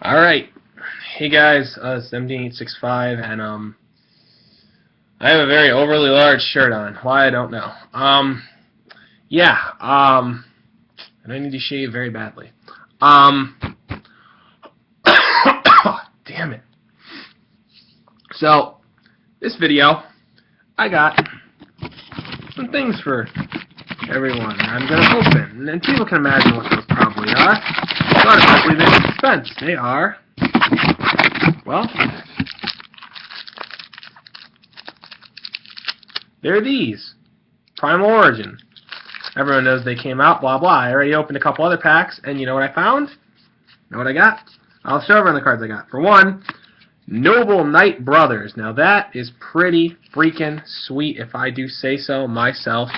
Alright. Hey guys, it's MD865 and I have a very overly large shirt on. Why I don't know. And I need to shave very badly. Damn it. So, this video, I got some things for everyone I'm gonna open. And people can imagine what those probably are. But I believe in suspense. They are, well, they're these. Primal Origin. Everyone knows they came out, blah blah. I already opened a couple other packs, and you know what I found? Know what I got? I'll show everyone the cards I got. For one, Noble Knight Brothers. Now that is pretty freaking sweet, if I do say so myself.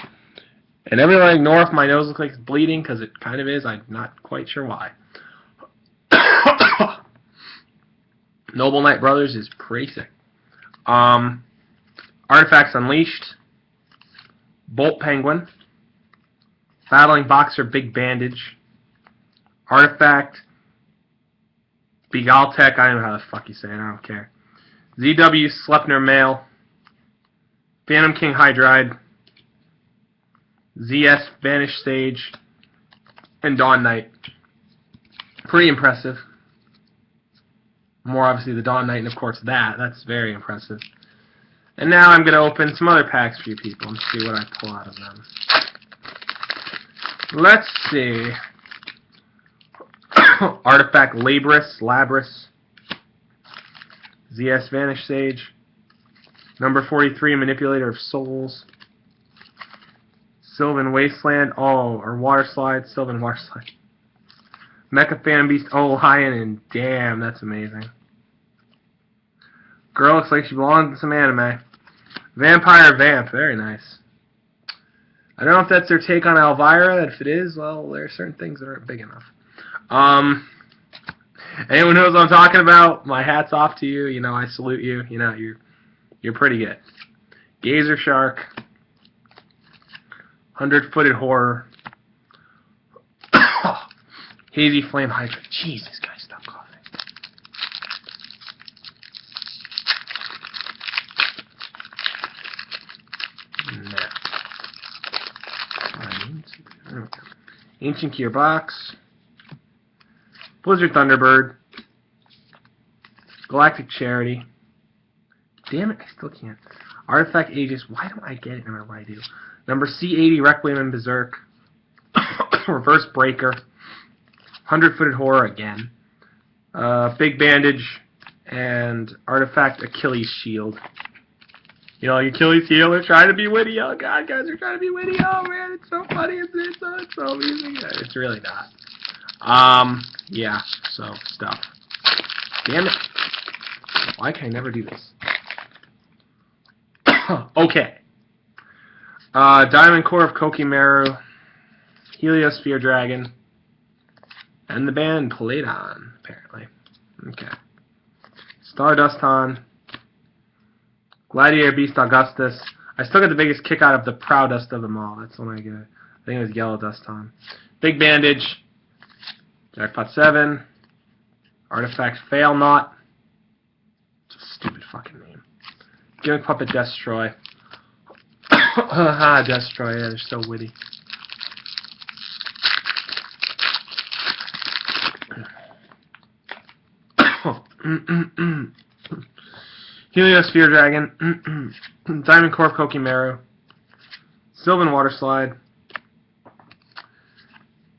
And everyone ignore if my nose looks like it's bleeding, because it kind of is. I'm not quite sure why. Noble Knight Brothers is pretty sick. Artifacts Unleashed. Bolt Penguin. Battling Boxer Big Bandage. Artifact Begaltech, I don't know how the fuck you say it, I don't care. ZW Sleipnir Male. Phantom King Hydride. ZS Vanish Sage. And Dawn Knight. Pretty impressive. More obviously the Dawn Knight, and of course that's very impressive. And now I'm going to open some other packs for you people and see what I pull out of them. Let's see. Artifact Labris. ZS Vanish Sage. Number 43, Manipulator of Souls. Sylvan Wasteland, or Water Slide, Sylvan Water Slide. Mecha Phantom Beast, Lion, and damn, that's amazing. Girl looks like she belongs in some anime. Vampire Vamp, very nice. I don't know if that's their take on Elvira. If it is, well, there are certain things that aren't big enough. Anyone knows what I'm talking about? My hat's off to you. You know, I salute you. You know, you're pretty good. Gazer Shark. 100-Footed Horror. Hazy Flame Hydra. Jesus, guys, stop coughing. Ancient Gear Box. Blizzard Thunderbird. Galactic Charity. Damn it, I still can't. Artifact Aegis. Why don't I get it no matter what I do? Number C80, Requiem and Berserk. Reverse Breaker. 100-Footed Horror again. Big Bandage. And Artifact Achilles Shield. You know, Achilles Shield are trying to be witty. Oh god, guys are trying to be witty. Oh man, it's so funny. It's so amusing. It's really not. Yeah, so stuff. Damn it. Why can I never do this? Okay. Diamond Core of Kokimaru, Heliosphere Dragon, and the band Playdon, apparently. Okay. Stardust Han, Gladiator Beast Augustus. I still get the biggest kick out of the proudest of them all. That's the one I get. I think it was Yellow Dust Han. Big Bandage, Jackpot 7, Artifact Fail Not. It's a stupid fucking name. Gimmick Puppet Destroy. Destroy, yeah, they're so witty. Heliosphere Dragon. Diamond Core of Kokimaru. Sylvan Water Slide.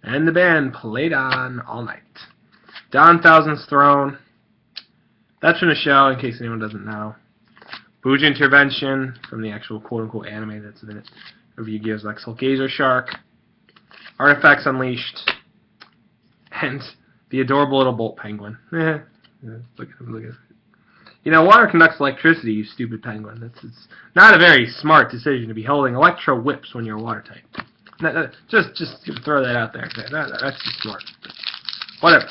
And the band played on all night. Don Thousand's Throne. That's from the show, in case anyone doesn't know. Bouge Intervention, from the actual quote-unquote anime that's in it, of Yu-Gi-Oh's Lexel. Gazer Shark, Artifacts Unleashed, and the adorable little Bolt Penguin. Look at him, look at him. You know, water conducts electricity, you stupid penguin. It's not a very smart decision to be holding electro whips when you're water type. Just throw that out there. That's just smart. Whatever.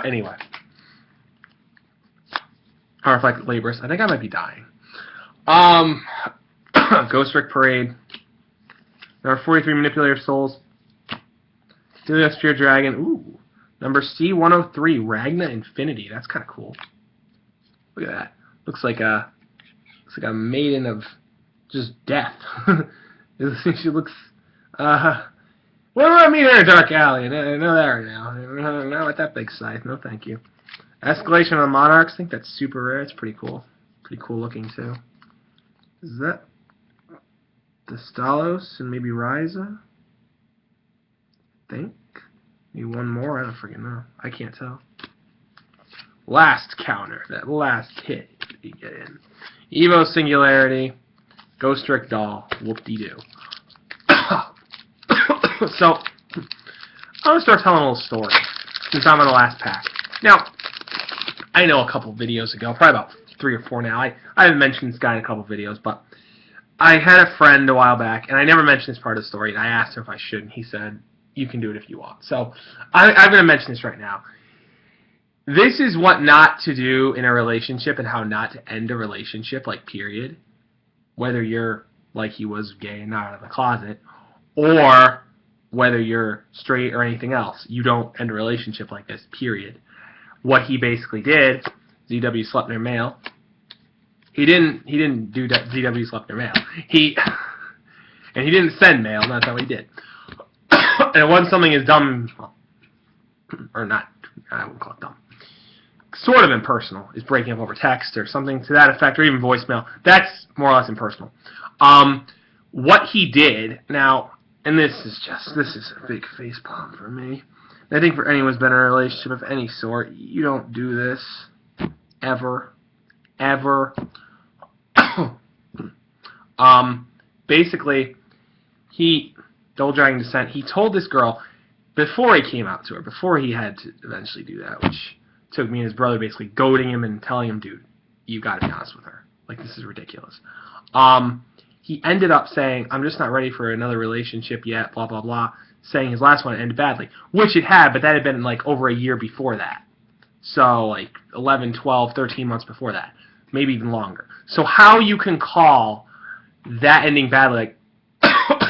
Anyway. Artifact Labris. I think I might be dying. Ghost Rick Parade. Number 43, Manipulator of Souls. Heliosphere Dragon. Ooh. Number C103, Ragna Infinity. That's kind of cool. Look at that. Looks like a maiden of just death. She looks. What do I mean in a dark alley? I know that right now. Not with that big scythe. No, thank you. Escalation of the Monarchs. I think that's super rare. It's pretty cool. Pretty cool looking too. Is that the Stalos and maybe Ryza? I think. Maybe one more. I don't freaking know. I can't tell. Last counter. That last hit you get in. Evo Singularity. Ghost Trick Doll. Whoop-de-doo. So, I'm going to start telling a little story since I'm on the last pack. Now, I know a couple videos ago, probably about 3 or 4 now, I haven't mentioned this guy in a couple videos, but I had a friend a while back, and I never mentioned this part of the story, and I asked him if I should, and he said, you can do it if you want. So, I'm going to mention this right now. This is what not to do in a relationship and how not to end a relationship, like, period. Whether you're, like he was, gay and not out of the closet, or whether you're straight or anything else. You don't end a relationship like this, period. What he basically did, ZW slept near mail. He didn't do ZW slept near mail. And he didn't send mail, that's how he did. And it wasn't something as dumb, or not, I wouldn't call it dumb. Sort of impersonal, is breaking up over text or something to that effect, or even voicemail. That's more or less impersonal. What he did, now, and this is a big facepalm for me. I think for anyone who's been in a relationship of any sort, you don't do this ever. Ever. Basically, Double Dragon Descent, he told this girl, before he came out to her, before he had to eventually do that, which took me and his brother basically goading him and telling him, dude, you gotta be honest with her. Like, this is ridiculous. He ended up saying, I'm just not ready for another relationship yet, blah, blah, blah, saying his last one ended badly, which it had, but that had been, like, over a year before that. So, like, 11, 12, 13 months before that. Maybe even longer. So how you can call that ending badly, like,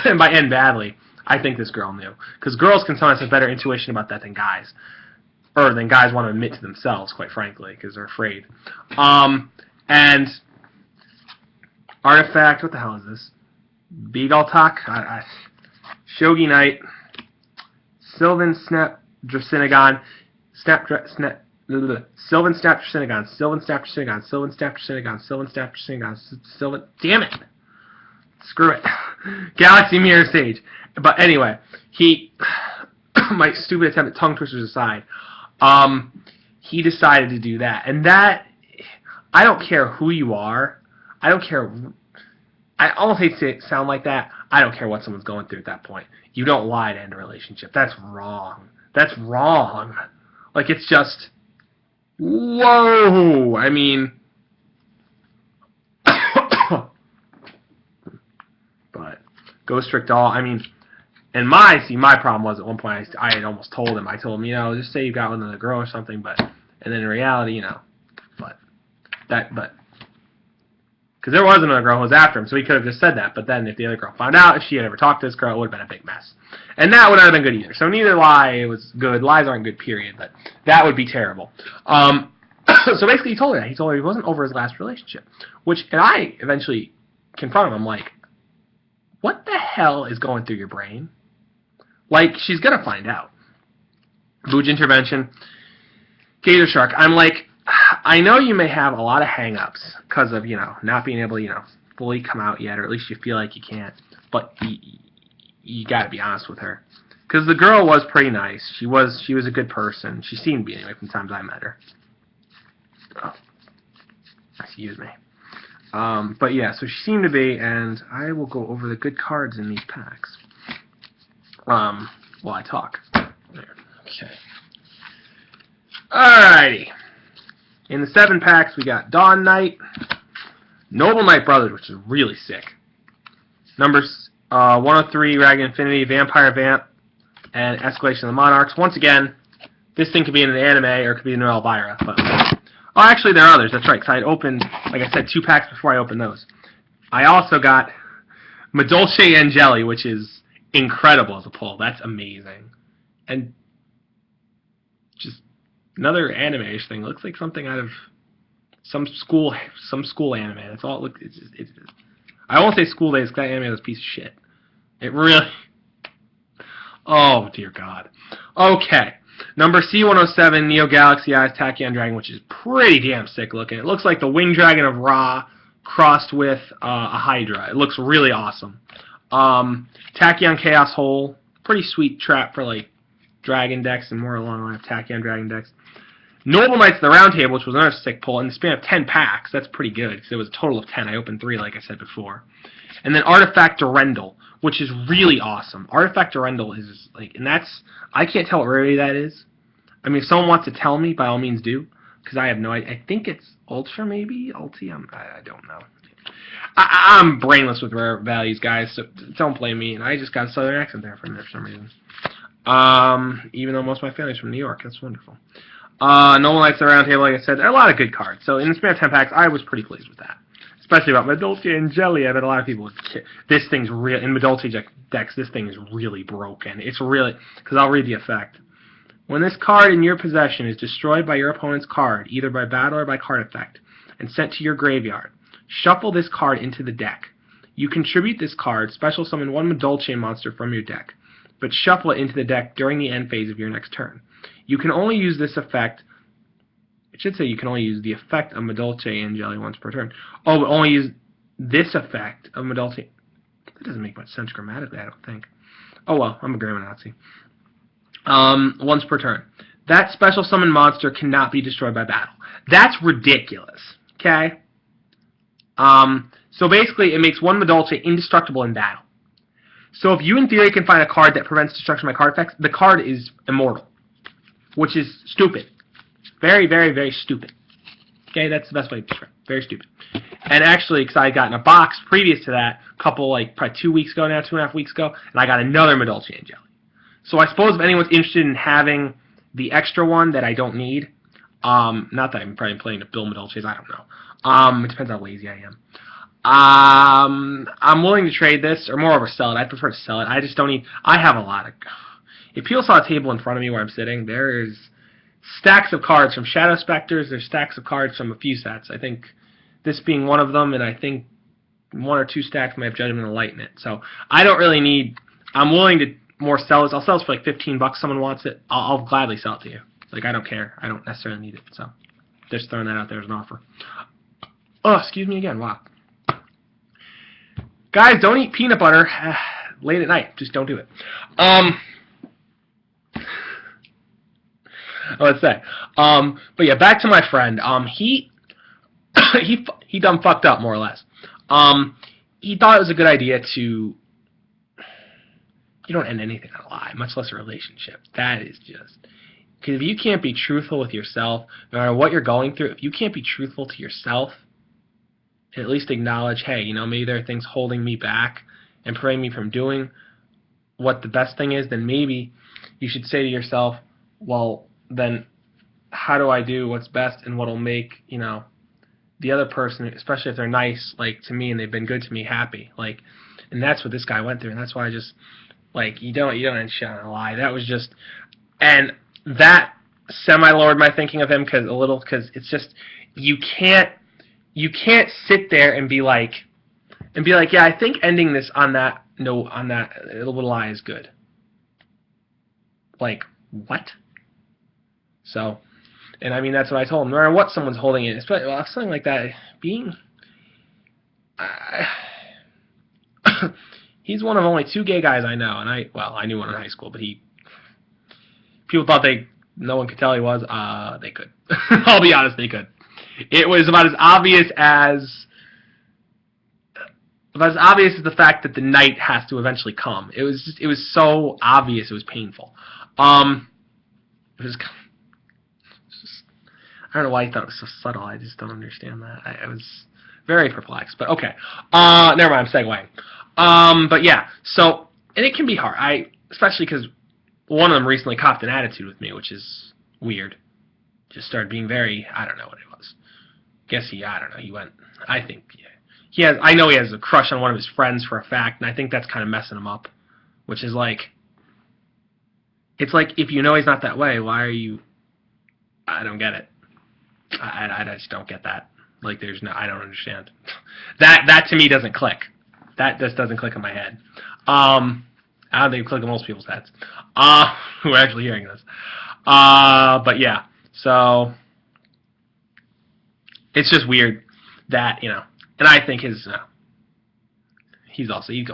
and by end badly, I think this girl knew. Because girls can sometimes have better intuition about that than guys. Or than guys want to admit to themselves, quite frankly, because they're afraid. And Artifact, what the hell is this? Beagle-Tak? Shogi Knight. Sylvan Snap Dracinagon. Sylvan Snap Dracinagon. Sylvan Snap Dracinagon. Sylvan Snap Dracinagon. Sylvan Snap Dracinagon. Sylvan... Damn it! Screw it. Galaxy Mirror Sage. But anyway, my stupid attempt at tongue twisters aside, he decided to do that. And that, I don't care who you are. I don't care. I almost hate to sound like that. I don't care what someone's going through at that point. You don't lie to end a relationship. That's wrong. That's wrong. Like, it's just, whoa. I mean, but Ghost Trick Doll, I mean, and my problem was at one point I had almost told him, just say you got with another girl or something, but, and then in reality, because there was another girl who was after him, so he could have just said that, but then if the other girl found out, if she had ever talked to this girl, it would have been a big mess. And that would not have been good either. So neither lie was good. Lies aren't good, period, but that would be terrible. So basically he told her that. He told her he wasn't over his last relationship, and I eventually confronted him, I'm like, what the hell is going through your brain? Like, she's going to find out. Booge Intervention. Gator Shark. I'm like, I know you may have a lot of hang-ups because of, not being able to, fully come out yet, or at least you feel like you can't. But you got to be honest with her. Because the girl was pretty nice. She was a good person. She seemed to be, anyway, from the times I met her. Oh. Excuse me. But yeah, so she seemed to be, and I will go over the good cards in these packs. While I talk. There. Okay. Alrighty. In the 7 packs, we got Dawn Knight, Noble Knight Brothers, which is really sick. Numbers 103, Ragna Infinity, Vampire Vamp, and Escalation of the Monarchs. Once again, this thing could be in an anime or it could be in an Elvira. But, oh, actually, there are others. That's right, because I had opened, like I said, 2 packs before I opened those. I also got Madolce Angeli, which is incredible as a pull. That's amazing. And Another anime-ish thing. Looks like something out of some school anime. That's all it looks. I won't say School Days because that anime was a piece of shit. It really. Oh dear God. Okay. Number C107, Neo Galaxy Eyes Tachyon Dragon, which is pretty damn sick looking. It looks like the Winged Dragon of Ra crossed with a Hydra. It looks really awesome. Tachyon Chaos Hole, pretty sweet trap for like Dragon decks and more along the line of Tachyon Dragon decks. Noble Knights of the Round Table, which was another sick pull, in the span of 10 packs. That's pretty good, because it was a total of 10. I opened 3, like I said before. And then Artifact Durendal, which is really awesome. Artifact Durendal is, like, and that's, I can't tell what rarity that is. I mean, if someone wants to tell me, by all means do, because I have no idea. I think it's Ultra, maybe? Ulti? I don't know. I'm brainless with rare values, guys, so don't blame me. And I just got a southern accent there for some reason. Even though most of my family's from New York. That's wonderful. Noble Knights of the Round Table, like I said, a lot of good cards. So in the span of 10 packs, I was pretty pleased with that. Especially about Madolche and Jelly. I bet a lot of people would. This thing's real. In Madolche decks, this thing is really broken. It's really. Because I'll read the effect. When this card in your possession is destroyed by your opponent's card, either by battle or by card effect, and sent to your graveyard, shuffle this card into the deck. You contribute this card, special summon one Madolche monster from your deck, but shuffle it into the deck during the end phase of your next turn. You can only use this effect. It should say you can only use the effect of Madolche and Jelly once per turn. Oh, but only use this effect of Madolche. That doesn't make much sense grammatically, I don't think. Oh well, I'm a grammar Nazi. Once per turn. That special summon monster cannot be destroyed by battle. That's ridiculous. Okay? So basically, it makes one Madolche indestructible in battle. So if you, in theory, can find a card that prevents destruction by card effects, the card is immortal. Which is stupid. Very, very, very stupid. Okay, that's the best way to describe it. Very stupid. And actually, because I got in a box previous to that, probably 2 weeks ago now, 2.5 weeks ago, and I got another Madolche and Jelly. So I suppose if anyone's interested in having the extra one that I don't need, not that I'm probably playing to Bill Madolches, I don't know. It depends how lazy I am. I'm willing to trade this, or moreover sell it. I prefer to sell it. I just don't need, I have a lot of, if people saw a table in front of me where I'm sitting, there's stacks of cards from Shadow Specters, there's stacks of cards from a few sets. I think this being one of them, and I think 1 or 2 stacks might have Judgment of Light in it. So I don't really need, I'm willing to more sell this. I'll sell this for like $15. Someone wants it, I'll gladly sell it to you. Like, I don't care. I don't necessarily need it. So just throwing that out there as an offer. Oh, excuse me again. Wow. Guys, don't eat peanut butter late at night. Just don't do it. Let's say. But yeah, back to my friend. He done fucked up more or less. He thought it was a good idea to. You don't end anything on a lie, much less a relationship. That is just because if you can't be truthful with yourself, no matter what you're going through, if you can't be truthful to yourself, and at least acknowledge, hey, you know, maybe there are things holding me back and preventing me from doing what the best thing is, then maybe you should say to yourself, well, then how do I do what's best and what'll make, you know, the other person, especially if they're nice, like, to me and they've been good to me, happy. Like, and that's what this guy went through, and that's why I just, like, you don't end shit on a lie. That was just, and that semi-lowered my thinking of him because it's just, you can't sit there and be like, yeah, I think ending this on that note, on that little lie is good. Like, what? So, and I mean, that's what I told him. No matter what someone's holding it, especially well, something like that, being, he's one of only 2 gay guys I know, and I knew one in high school, but people thought no one could tell he was. They could. I'll be honest, they could. It was about as obvious as the fact that the night has to eventually come. It was so obvious. It was painful. It was. I don't know why he thought it was so subtle. I just don't understand that. I was very perplexed. But okay. Never mind. I'm segueing. But yeah. So, and it can be hard. Especially because one of them recently copped an attitude with me, which is weird. Just started being very. I don't know what it was. I don't know. He went. I think. Yeah. I know he has a crush on one of his friends for a fact, and I think that's kind of messing him up. Which is like. It's like if you know he's not that way, why are you? I don't get it. I just don't get that. Like, there's no, I don't understand. That to me doesn't click. That just doesn't click in my head. I don't think it click in most people's heads. Who are actually hearing this. But yeah, so it's just weird that, and I think he's going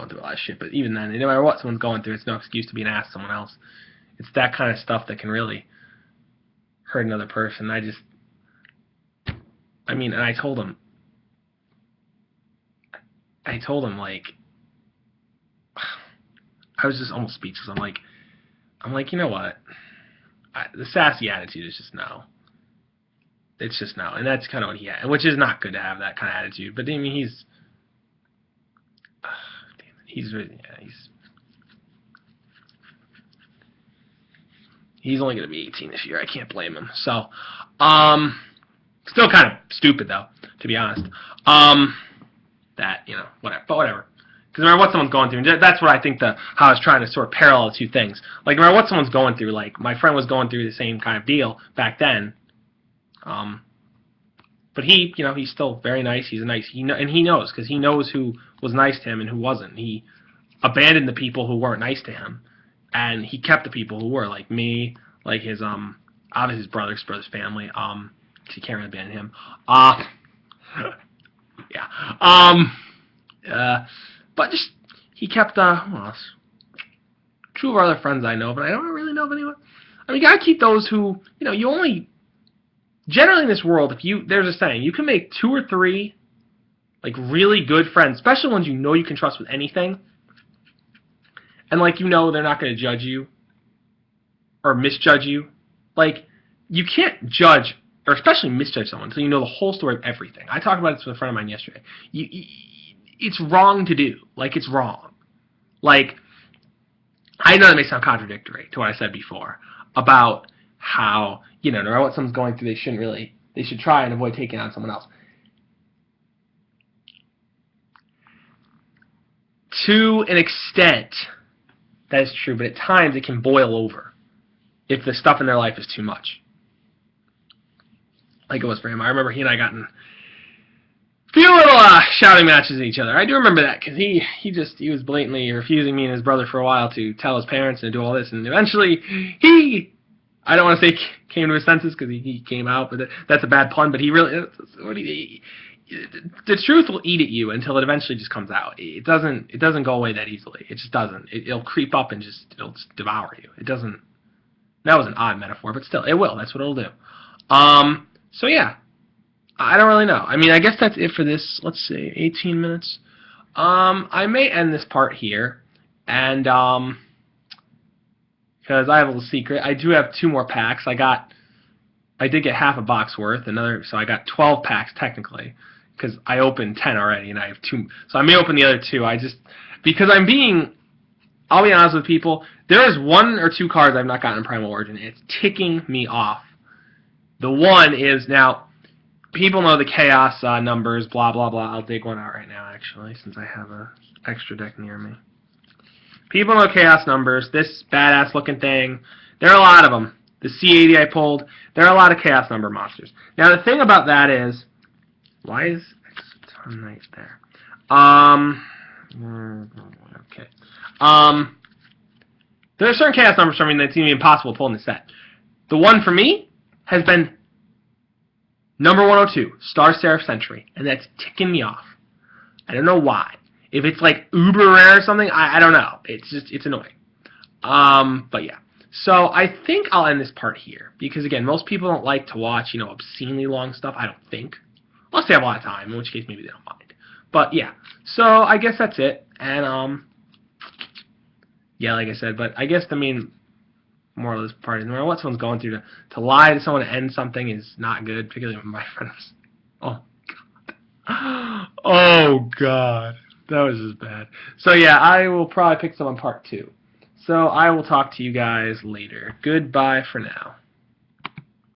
through a lot of shit, but even then, no matter what someone's going through, it's no excuse to be an ass to someone else. It's that kind of stuff that can really hurt another person. And I told him, like, I was just almost speechless. I'm like, you know what? The sassy attitude is just no. It's just no, and that's kind of what he had, which is not good to have that kind of attitude. But I mean, he's only going to be 18 this year. I can't blame him. So, still kind of stupid though, to be honest. Whatever, but whatever. Because no matter what someone's going through, and that's what I think how I was trying to sort of parallel the two things. Like, no matter what someone's going through, like, my friend was going through the same kind of deal back then. But he's still very nice. He's and he knows, because he knows who was nice to him and who wasn't. He abandoned the people who weren't nice to him, and he kept the people who were, like me, like his obviously his brother's family. He can't really abandon him. Yeah. But just, he kept, who else? Two of our other friends I know, but I don't really know of anyone. I mean, you gotta keep those who, you only, generally in this world, there's a saying, you can make 2 or 3, like, really good friends, especially ones you can trust with anything, and, like, they're not gonna judge you, or misjudge you. Like, you can't judge, or especially misjudge someone until you know the whole story of everything. I talked about this with a friend of mine yesterday. It's wrong to do. Like, it's wrong. Like, I know that may sound contradictory to what I said before about how, no matter what someone's going through, they should try and avoid taking on someone else. To an extent, that is true, but at times it can boil over if the stuff in their life is too much. Like it was for him. I remember he and I got in a few little shouting matches at each other. I do remember that, because he was blatantly refusing me and his brother for a while to tell his parents and do all this, and eventually I don't want to say came to his senses, because he came out, but that's a bad pun, but the truth will eat at you until it eventually just comes out. It doesn't go away that easily. It just doesn't. It'll creep up and it'll just devour you. It doesn't. That was an odd metaphor, but still, it will. That's what it'll do. So yeah. I don't really know. I mean, I guess that's it for this, let's see, 18 minutes. I may end this part here, and, because I have a little secret. I do have 2 more packs. I did get half a box worth, so I got 12 packs technically, because I opened 10 already, and I have 2, so I may open the other 2. Because I'll be honest with people, there is 1 or 2 cards I've not gotten in Primal Origin, and it's ticking me off. The one is, now, people know the chaos numbers, blah, blah, blah. I'll dig one out right now, actually, since I have an extra deck near me. People know chaos numbers. This badass-looking thing, there are a lot of them. The C80 I pulled, there are a lot of chaos number monsters. Now, the thing about that is, why is Exoton Knight there? Okay. There are certain chaos numbers for me that seem to be impossible to pull in the set. The one for me has been number 102, Star Seraph Century, and that's ticking me off. I don't know why. If it's like uber rare or something, I don't know. It's annoying. But yeah. So I think I'll end this part here, because again, most people don't like to watch, obscenely long stuff, I don't think. Unless they have a lot of time, in which case maybe they don't mind. But yeah. So I guess that's it. And yeah, like I said, but I guess the main moral of this part is, no matter what someone's going through, to lie to someone to end something is not good, particularly when my friend was, oh god. Oh god. That was just bad. So yeah, I will probably pick some on part 2. So I will talk to you guys later. Goodbye for now.